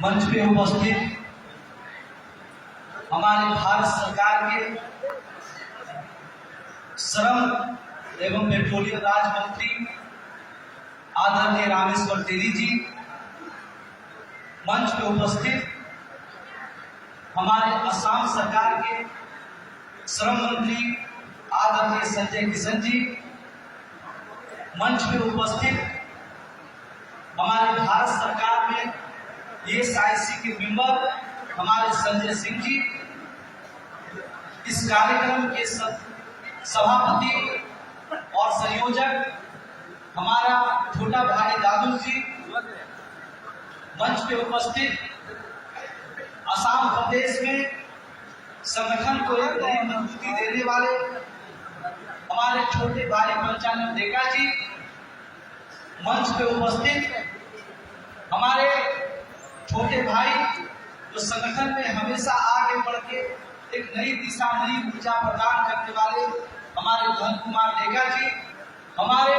मंच पे उपस्थित हमारे भारत सरकार के श्रम एवं पेट्रोलियम राज्य मंत्री आदरणीय रामेश्वर तेली जी, मंच पे उपस्थित हमारे असम सरकार के श्रम मंत्री आदरणीय संजय किशन जी, मंच पे उपस्थित हमारे भारत सरकार में ESIC के मेंबर हमारे संजय सिंह जी, इस कार्यक्रम के सभापति और संयोजक हमारा छोटा भाई दादू जी, मंच पे उपस्थित असम प्रदेश में संगठन को एक नई मजबूती देने वाले हमारे छोटे भाई पंचानन डेका जी, मंच पे उपस्थित हमारे छोटे भाई जो संगठन में हमेशा आगे बढ़ के एक नई दिशा, नई ऊर्जा प्रदान करने वाले हमारे धन कुमार डेका जी, हमारे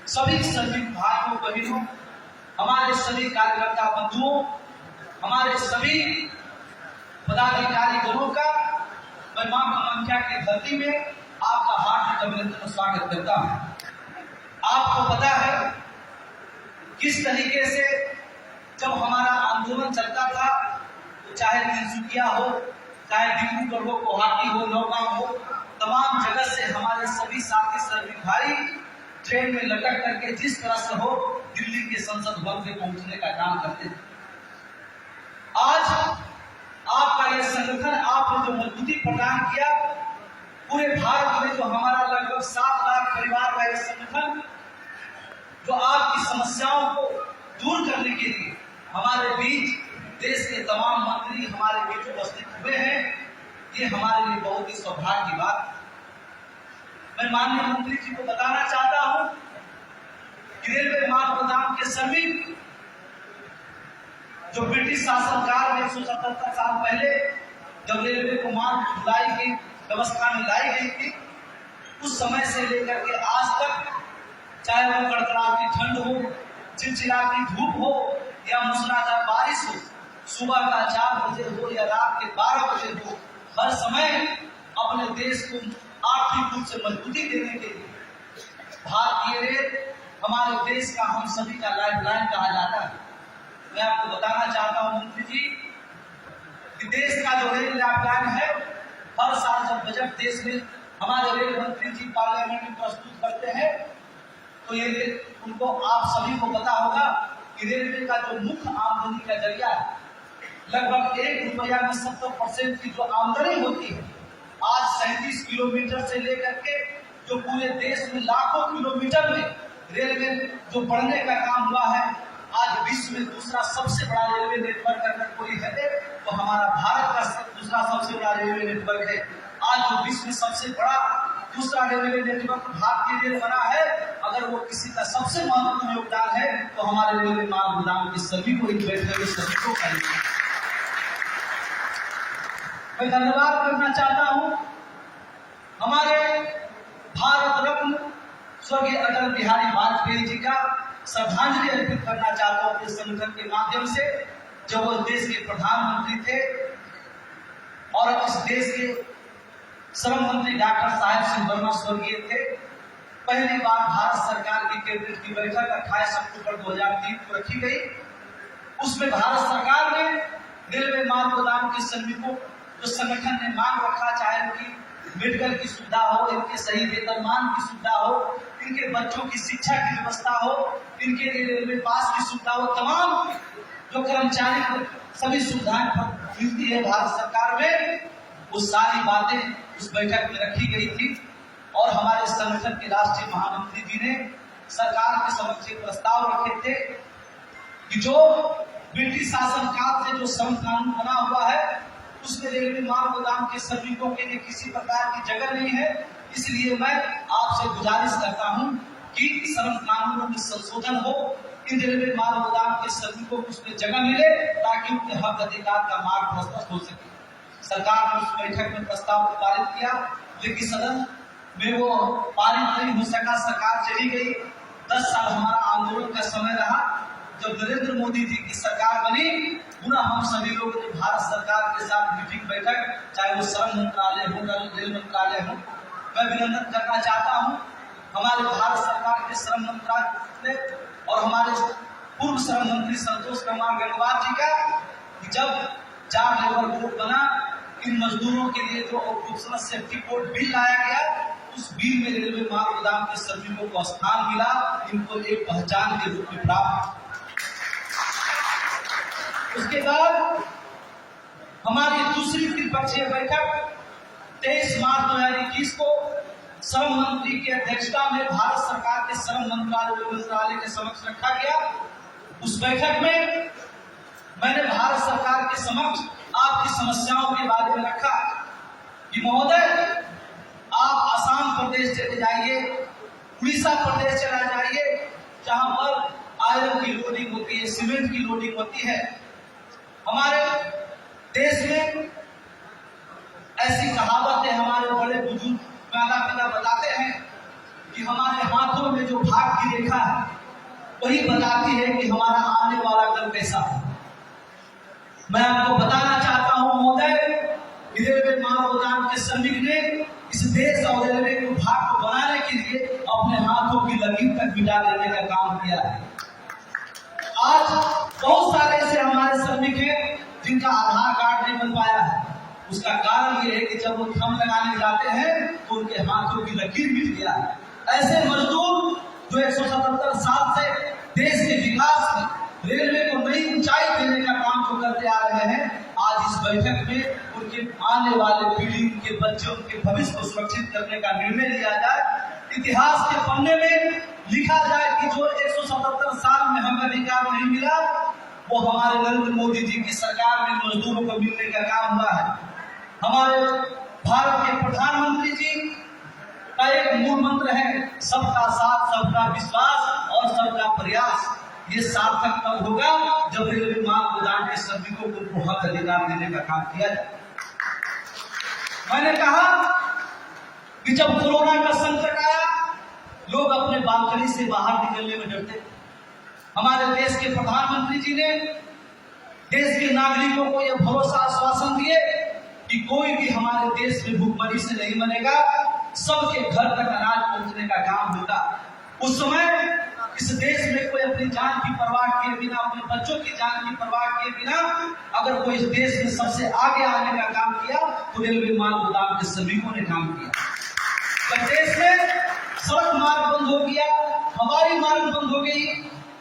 सभी श्रमिक भाइयों बहनों, हमारे सभी कार्यकर्ता बंधुओं, हमारे सभी पदाधिकारी गणों का मैं मां कामाख्या की धरती में आपका हार्दिक अभिनंदन स्वागत करता हूं। आपको पता है किस तरीके से जब हमारा आंदोलन चलता था, चाहे तिनसुकिया हो, चाहे डिब्रूगढ़ हो, गुवाहाटी हो, नौगांव हो, तमाम जगह से हमारे सभी साथी श्रमिक भाई ट्रेन में लटक करके जिस तरह से हो दिल्ली के संसद भवन में पहुंचने का काम करते थे। आज आपका यह संगठन आपने जो मजबूती प्रदान किया, पूरे भारत में जो हमारा लगभग 7 लाख परिवार का यह संगठन जो आपकी समस्याओं को दूर करने के लिए हमारे बीच देश के तमाम मंत्री हमारे बीच उपस्थित हुए हैं, ये हमारे लिए बहुत ही सौभाग्य की बात। मैं माननीय मंत्री जी को बताना चाहता हूं कि रेलवे मार्ग गोदाम के श्रमिक जो ब्रिटिश शासनकाल में 177 साल पहले जब रेलवे को मार्ग खुलाई की व्यवस्था में लाई गई थी, उस समय से लेकर के आज तक, चाहे वो कड़कड़ाती ठंड हो, चिलचिलाती धूप हो या मूसलाधार बारिश हो, सुबह का 4 बजे हो या रात के 12 बजे हो, हर समय अपने देश को आर्थिक रूप से मजबूती देने के लिए भारतीय रेल हमारे देश का, हम सभी का लाइफलाइन कहा जाता है। मैं आपको बताना चाहता हूं मंत्री जी कि देश का जो रेल लाइफलाइन है, हर साल जब बजट देश में हमारे रेल मंत्री जी पार्लियामेंट में प्रस्तुत करते हैं, तो ये उनको आप सभी को पता होगा कि रेलवे का जो मुख्य आमदनी का जरिया है, लगभग 1 रुपया में 70% की जो आमदनी होती है, आज 37 किलोमीटर से लेकर के जो पूरे देश में लाखों किलोमीटर में रेलवे जो बढ़ने का काम हुआ है, आज विश्व में दूसरा सबसे बड़ा रेलवे नेटवर्क अगर कोई है तो हमारा भारत का दूसरा सबसे बड़ा रेलवे नेटवर्क है। आज जो विश्व में सबसे बड़ा दूसरा रेलवे नेटवर्क भारतीय रेल बना है, अगर वो किसी का सबसे महत्वपूर्ण योगदान है तो हमारे रेलवे मार्ग गोदाम के सभी को एक बैठे हुए सभी को करेंगे। मैं धन्यवाद करना चाहता हूं हमारे भारत रत्न स्वर्गीय अटल बिहारी वाजपेयी जी का श्रद्धांजलि अर्पित करना चाहता हूं इस संगठन के माध्यम से, जो वो देश के प्रधानमंत्री थे और इस देश के श्रम मंत्री डॉक्टर साहेब सिंह वर्मा स्वर्गीय थे। पहली बार भारत सरकार की कैबिनेट की बैठक 28 अक्टूबर 2003 को रखी गई। उसमें भारत सरकार ने रेलवे मार्ग गोदाम के श्रमिकों जो संगठन ने मांग रखा, चाहे उनकी मेडिकल की सुविधा हो, इनके सही वेतनमान की सुविधा हो, इनके बच्चों की शिक्षा की व्यवस्था हो, इनके लिए रेलवे पास की सुविधा हो, तमाम जो कर्मचारी को सभी सुविधाएं मिलती है भारत सरकार में, वो सारी बातें उस बैठक में रखी गई थी। और हमारे संगठन के राष्ट्रीय महामंत्री जी ने सरकार के समक्ष प्रस्ताव रखे थे कि जो ब्रिटिश शासन काल से जो श्रम कानून बना हुआ है, उसमें रेलवे मार्ग गोदाम के श्रमिकों के लिए किसी प्रकार की जगह नहीं है। इसलिए मैं आपसे गुजारिश करता हूं कि श्रम कानूनों में संशोधन हो, इन रेलवे मार्ग गोदाम के श्रमिकों को उसमें जगह मिले ताकि उनके हक अधिकार का मार्ग प्रशस्त हो सके। सरकार ने उस बैठक में प्रस्ताव को पारित किया, लेकिन सदन में वो पारित नहीं हो सका, सरकार चली गई। 10 साल हमारा आंदोलन का समय रहा जब नरेंद्र मोदी जी की सरकार बनी, पुनः हम सभी लोग ने भारत सरकार के साथ मीटिंग बैठक, चाहे वो श्रम मंत्रालय हो, रेल मंत्रालय हो, मैं अभिनंदन करना चाहता हूँ हमारे भारत सरकार के श्रम मंत्रालय और हमारे पूर्व श्रम मंत्री संतोष कुमार गंगवार जी का, कि जब 4 लेबर कोड बना, इन मजदूरों के लिए जो ऑक्यूपेशनल सेफ्टी कोड बिल लाया गया, उस बिल में रेलवे माल गोदाम के श्रमिकों को स्थान मिला, इनको एक पहचान के रूप में प्राप्त। उसके बाद हमारी दूसरी त्रिपक्षीय बैठक 23 मार्च 2021 को श्रम मंत्री की अध्यक्षता में भारत सरकार के श्रम मंत्रालय के समक्ष रखा गया। उस बैठक में मैंने भारत सरकार के समक्ष आपकी समस्याओं के बारे में रखा कि महोदय, आप असम प्रदेश चले जाइए, उड़ीसा प्रदेश चला जाइए, जहां पर आयरन की लोडिंग होती है, सीमेंट की लोडिंग होती है। हमारे देश में ऐसी कहावत है, हमारे बड़े बुजुर्ग पिता बताते हैं कि हमारे हाथों में जो भाग की रेखा है वही बताती है कि हमारा आने वाला कल कैसा है। मैं आपको बताना चाहता हूं महोदय, रेलवे माल गोदाम के श्रमिक ने इस देश और रेलवे को भाग को बनाने के लिए अपने हाथों की लकीर तक मिटा देने का काम किया है। आज बहुत सारे ऐसे हमारे श्रमिक हैं जिनका आधार कार्ड नहीं बन पाया है। उसका कारण ये है कि जब वो थंब लगाने जाते हैं तो उनके हाथों की लकीर मिट गया है। ऐसे मजदूर जो 177 साल से देश के विकास में रेलवे को नई ऊंचाई देने का काम जो करते आ रहे हैं, आज इस बैठक में उनके आने वाले पीढ़ी, उनके बच्चे, उनके भविष्य को सुरक्षित करने का निर्णय लिया जाए। इतिहास के पन्ने में लिखा जाए कि जो 177 साल में हमें अधिकार नहीं मिला, वो हमारे नरेंद्र मोदी जी की सरकार में मजदूरों को मिलने का काम हुआ है। हमारे भारत के प्रधानमंत्री जी का एक मूल मंत्र है, सबका साथ, सबका विश्वास और सबका प्रयास। ये सार्थक तब होगा जब रेलवे माल गोदाम के श्रमिकों को हक अधिकार देने का काम किया जाए। मैंने कहा कि जब कोरोना का संकट आया, लोग अपने बालकनी से बाहर निकलने में डरते। हमारे देश के प्रधानमंत्री जी ने देश के नागरिकों को यह भरोसा आश्वासन दिए कि कोई भी हमारे देश में भूखमरी से नहीं मरेगा, सबके घर तक अनाज पहुंचने का काम होगा। उस समय इस देश में कोई अपनी जान की परवाह किए बिना, अपने बच्चों की जान की परवाह किए बिना अगर कोई इस देश में सबसे आगे आने का काम किया तो रेलवे माल गोदाम के श्रमिकों ने काम किया। जब देश में सड़क मार्ग बंद हो गया, हवाई मार्ग बंद हो गई,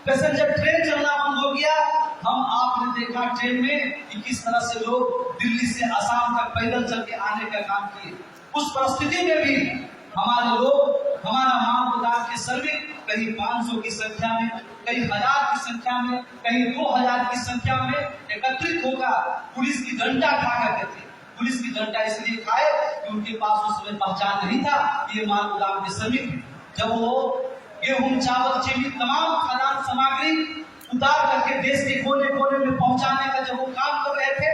पैसेंजर ट्रेन चलना बंद हो गया, हम आपने देखा ट्रेन में कि किस तरह से लोग दिल्ली से असम तक पैदल चल के आने का काम किए। उस परिस्थिति में भी हमारे लोग, हमारा माल गोदाम के श्रमिक कहीं 500 की संख्या में, कहीं 1000 की संख्या में, कहीं 2000 की संख्या में एकत्रित होकर पुलिस की डंडा खा करके थे। पुलिस की डंडा इसलिए खाए कि उनके पास उस समय पहचान नहीं था कि ये माल गोदाम के श्रमिक। जब वो गेहूं, चावल, चीनी, तमाम खाद्यान्न सामग्री उतार करके देश के कोने कोने में पहुंचाने का जब वो काम कर रहे थे,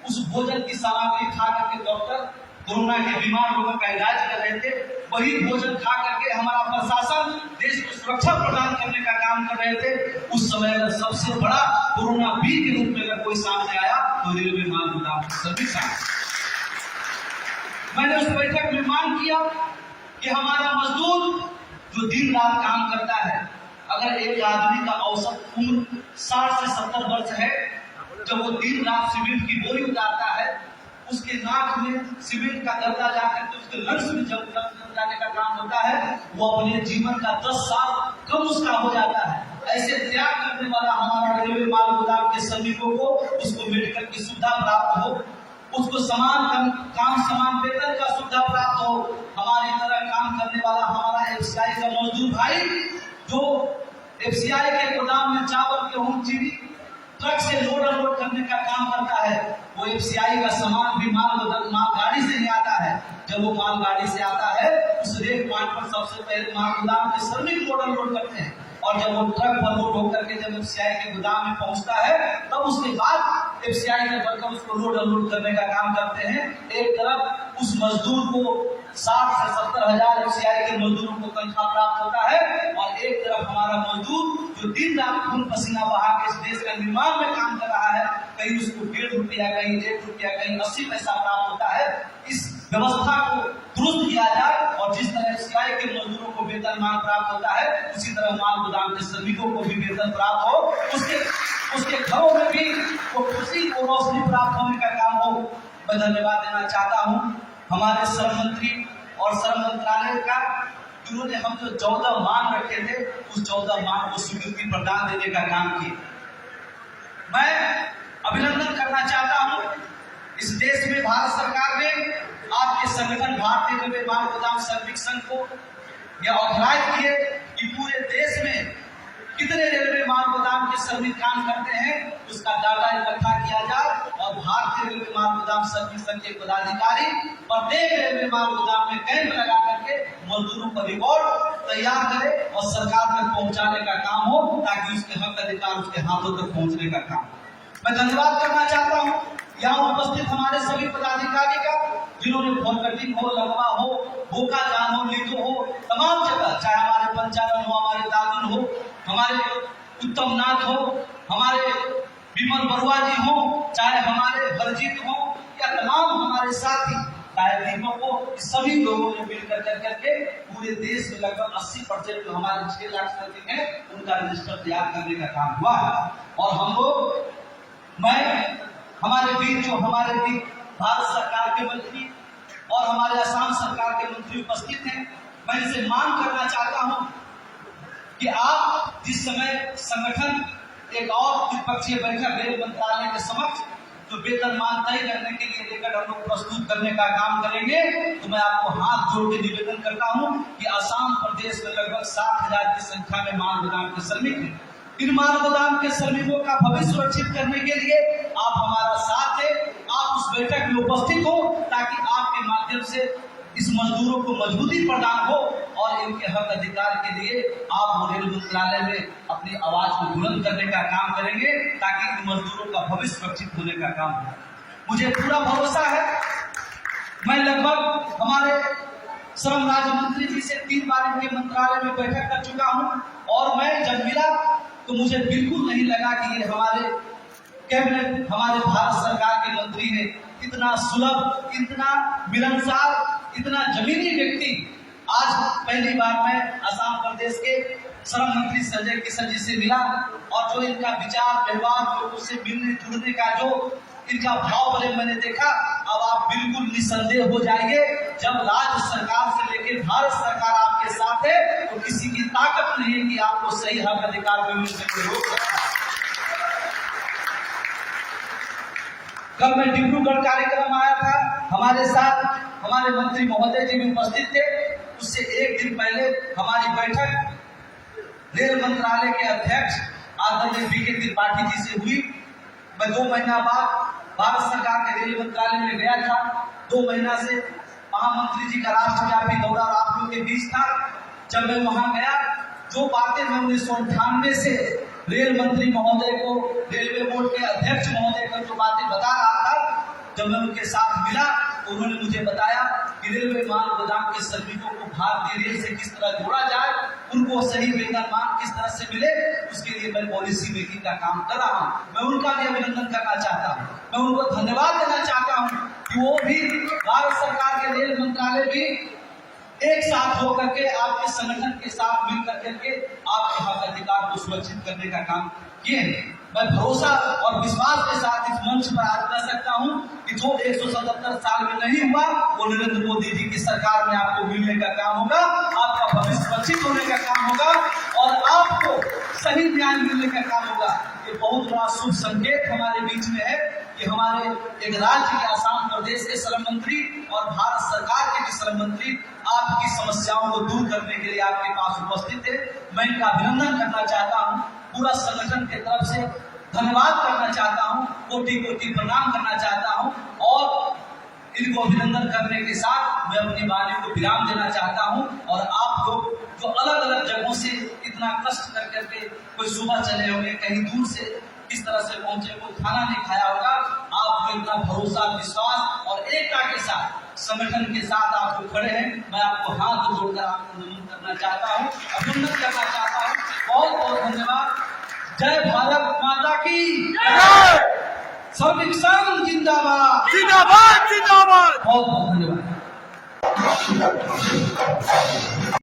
उस भोजन की सामग्री खा करके डॉक्टर कोरोना के बीमार लोगों का इलाज कर रहे थे। वही भोजन खा करके हमारा प्रशासन देश को सुरक्षा प्रदान करने का काम कर रहे थे। उस समय अगर सबसे बड़ा कोरोना वीर के रूप में अगर कोई सामने आया तो रेलवे माल गोदाम के श्रमिक आए। मैंने उस बैठक में मांग किया कि हमारा मजदूर जो दिन रात काम करता है, अगर एक आदमी का औसत उम्र 60 से 70 वर्ष है, जब वो दिन रात सीमेंट की बोरी उतारता है, उसके नाक में सीमेंट का गर्दा जाकर के उसके लंग्स में जब जाने का काम होता है, वो अपने जीवन का 10 साल कम उसका हो जाता है। ऐसे त्याग करने वाला हमारा रेलवे माल गोदाम के श्रमिकों को उसको मेडिकल की सुविधा प्राप्त हो, उसको समान काम समान वेतन का सुविधा प्राप्त हो। हमारी तरह काम करने वाला हमारा एफसीआई का मजदूर भाई जो एफसीआई के गोदाम में चावल, गेहूं, चीनी ट्रक से लोड अनलोड करने का काम करता है, वो एफसीआई का सामान भी माल गाड़ी से ही आता है। जब वो माल गाड़ी से आता है, उस रेक पॉइंट पर सबसे पहले माल गोदाम के श्रमिक लोड अनलोड करते हैं, और जब वो ट्रक पर लोड होकर के जब एफसीआई के गोदाम में पहुंचता है, तब उसके बाद एफसीआई के वर्कर उसको लोड अनलोड करने का काम करते हैं। एक तरफ उस मजदूर को 60 से 70 हजार एफसीआई के मजदूरों को तनख्वाह प्राप्त होता है, और एक तरफ हमारा मजदूर जो जो दिन रात खून पसीना बहा के इस देश का निर्माण में काम कर रहा है, कहीं उसको 1.5 रुपया, कहीं 1 रुपया, कहीं 80 पैसा प्राप्त होता है। इस व्यवस्था को दुरुस्त किया जाए और जिस तरह सिलाई के मजदूरों को वेतनमान प्राप्त होता है, उसी तरह माल गोदाम के श्रमिकों को भी वेतन प्राप्त हो, उसके घरों में भी वो खुशी और रोशनी प्राप्त होने का काम हो। मैं धन्यवाद देना चाहता हूँ हमारे श्रम मंत्री और श्रम मंत्रालय का, जिन्होंने हम जो 14 मांग रखे थे, उस 14 मांग को स्वीकृति प्रदान देने का काम किया। मैं अभिनंदन करना चाहता हूँ इस देश में भारत सरकार ने आपके संगठन भारतीय रेलवे माल गोदाम श्रमिक संघ को यह ऑथराइज किए कि पूरे देश में कितने रेलवे माल गोदाम के श्रमिक काम करते हैं, उसका डाटा इकट्ठा किया जाए और भारतीय रेलवे माल गोदाम श्रमिक संघ के पदाधिकारी प्रत्येक रेलवे माल गोदाम में कैंप लगा करके मजदूरों का रिकॉर्ड तैयार करें और सरकार तक पहुंचाने का काम हो, ताकि उसके हक अधिकार उसके हाथों तक पहुंचने का काम। मैं धन्यवाद करना चाहता हूँ यहाँ उपस्थित हमारे सभी पदाधिकारी का, जिन्होंने फोन कटिंग हो, लगवा हो, बोका जान हो, लीडो हो, तमाम जगह, चाहे हमारे पंचायत हो, हमारे दादुन हो, हमारे उत्तम नाथ हो, हमारे विमल बरुआ जी हो, चाहे हमारे हरजीत हो, या तमाम हमारे साथी, चाहे दीपक हो, सभी लोगों ने मिलकर करके पूरे देश में लगभग 80% जो हमारे 6 लाख श्रमिक हैं, उनका रजिस्टर तैयार करने का काम हुआ है। और हम लोग, मैं, हमारे बीच भारत सरकार के मंत्री और हमारे असम सरकार के मंत्री उपस्थित हैं। मैं इनसे मांग करना चाहता हूं कि आप जिस समय संगठन एक और द्विपक्षीय बैठक रेल मंत्रालय के समक्ष जो वेतनमान तय करने के लिए लेकर हम लोग प्रस्तुत करने का काम करेंगे, तो मैं आपको हाथ जोड़ के निवेदन करता हूं कि असम प्रदेश में लगभग 7,000 की संख्या में माल गोदाम के श्रमिक हैं। इन माल गोदाम के श्रमिकों का भविष्य सुरक्षित करने के लिए आप हमारा साथ दें, आप उस बैठक में उपस्थित हो, ताकि आपके माध्यम से इस मजदूरों को मजबूती प्रदान हो और इनके हक अधिकार के लिए आप रेल मंत्रालय में अपनी आवाज को बुलंद करने का काम करेंगे, ताकि इन मजदूरों का भविष्य सुरक्षित होने का काम हो। मुझे पूरा भरोसा है, मैं लगभग हमारे श्रम राज्य मंत्री जी से 3 बार इनके मंत्रालय में बैठक कर चुका हूँ, और मैं जब मिला तो मुझे बिल्कुल नहीं लगा कि ये हमारे कैबिनेट, हमारे भारत सरकार के मंत्री हैं। इतना सुलभ, इतना मिलनसार, इतना जमीनी व्यक्ति आज पहली बार मैं असम प्रदेश के श्रम मंत्री संजय किशन जी से मिला, और जो इनका विचार व्यवहार, लोगों से मिलने जुलने का जो इनका भाव बने मैंने देखा। अब आप बिल्कुल निसंदेह हो जाएंगे, जब राज्य सरकार से लेकर भारत सरकार आपके साथ है, तो किसी की ताकत नहीं है कि आपको सही हक अधिकार मिलने से कोई रोक सकता है। कल मैं डिब्रूगढ़ कार्यक्रम आया था, हमारे साथ हमारे मंत्री महोदय जी भी उपस्थित थे। उससे एक दिन पहले हमारी बैठक रेल मंत्रालय के अध्यक्ष आदरणीय बी.के. त्रिपाठी जी से हुई। मैं 2 महीना बाद भारत सरकार के रेल मंत्रालय में गया था। 2 महीना से महामंत्री जी का राष्ट्रव्यापी दौरा आप लोग के बीच था। जब मैं वहां गया, जो बातें मैं 1998 से रेल मंत्री महोदय को, रेलवे बोर्ड के अध्यक्ष महोदय को जो बातें बता रहा था, जब मैं उनके साथ मिला तो उन्होंने मुझे बताया कि रेलवे माल गोदाम के श्रमिकों को भारतीय रेल से किस तरह जोड़ा जाए, उनको सही वेतनमान किस तरह से मिले, उसके लिए मैं पॉलिसी मेकिंग का काम कर रहा हूँ। मैं उनका भी अभिनंदन करना चाहता हूँ, मैं उनको धन्यवाद देना चाहता हूँ कि वो भी भारत सरकार के रेल मंत्रालय भी एक साथ होकर के आपके संगठन के साथ मिलकर करके आपके हक अधिकार को सुरक्षित करने का काम किए हैं। मैं भरोसा और विश्वास के साथ इस मंच पर आज कह सकता हूं कि जो 177 साल में नहीं हुआ, वो नरेंद्र मोदी जी की सरकार में आपको मिलने का काम होगा, आपका भविष्य सुरक्षित होने का काम होगा और आपको सही न्याय मिलने का काम होगा। ये बहुत बड़ा शुभ संकेत हमारे बीच में है कि हमारे एक राज्य के असम प्रदेश के श्रम मंत्री और भारत सरकार के भी श्रम मंत्री आपकी समस्याओं को दूर करने के लिए आपके पास उपस्थित है। मैं इनका अभिनंदन करना चाहता हूँ, पूरा संगठन की तरफ से धन्यवाद करना चाहता हूँ, कोटि-कोटि प्रणाम करना चाहता हूँ और इनको अभिनंदन करने के साथ मैं अपनी वाणी को विराम देना चाहता हूँ। और आप लोग जो अलग अलग जगहों से इतना कष्ट कर करके, कोई सुबह चले होंगे, कहीं दूर से इस तरह से पहुंचे, कोई खाना नहीं खाया होगा, आपको इतना भरोसा, विश्वास और एकता के साथ संगठन के साथ आप लोग खड़े हैं। मैं आपको हाथ जोड़कर आपको नमन करना चाहता हूँ, अभिनंदन करना चाहता हूँ। बहुत बहुत धन्यवाद। जय भारत माता की। श्रमिक संघ जिंदाबाद जिंदाबाद जिंदाबाद। बहुत बहुत धन्यवाद।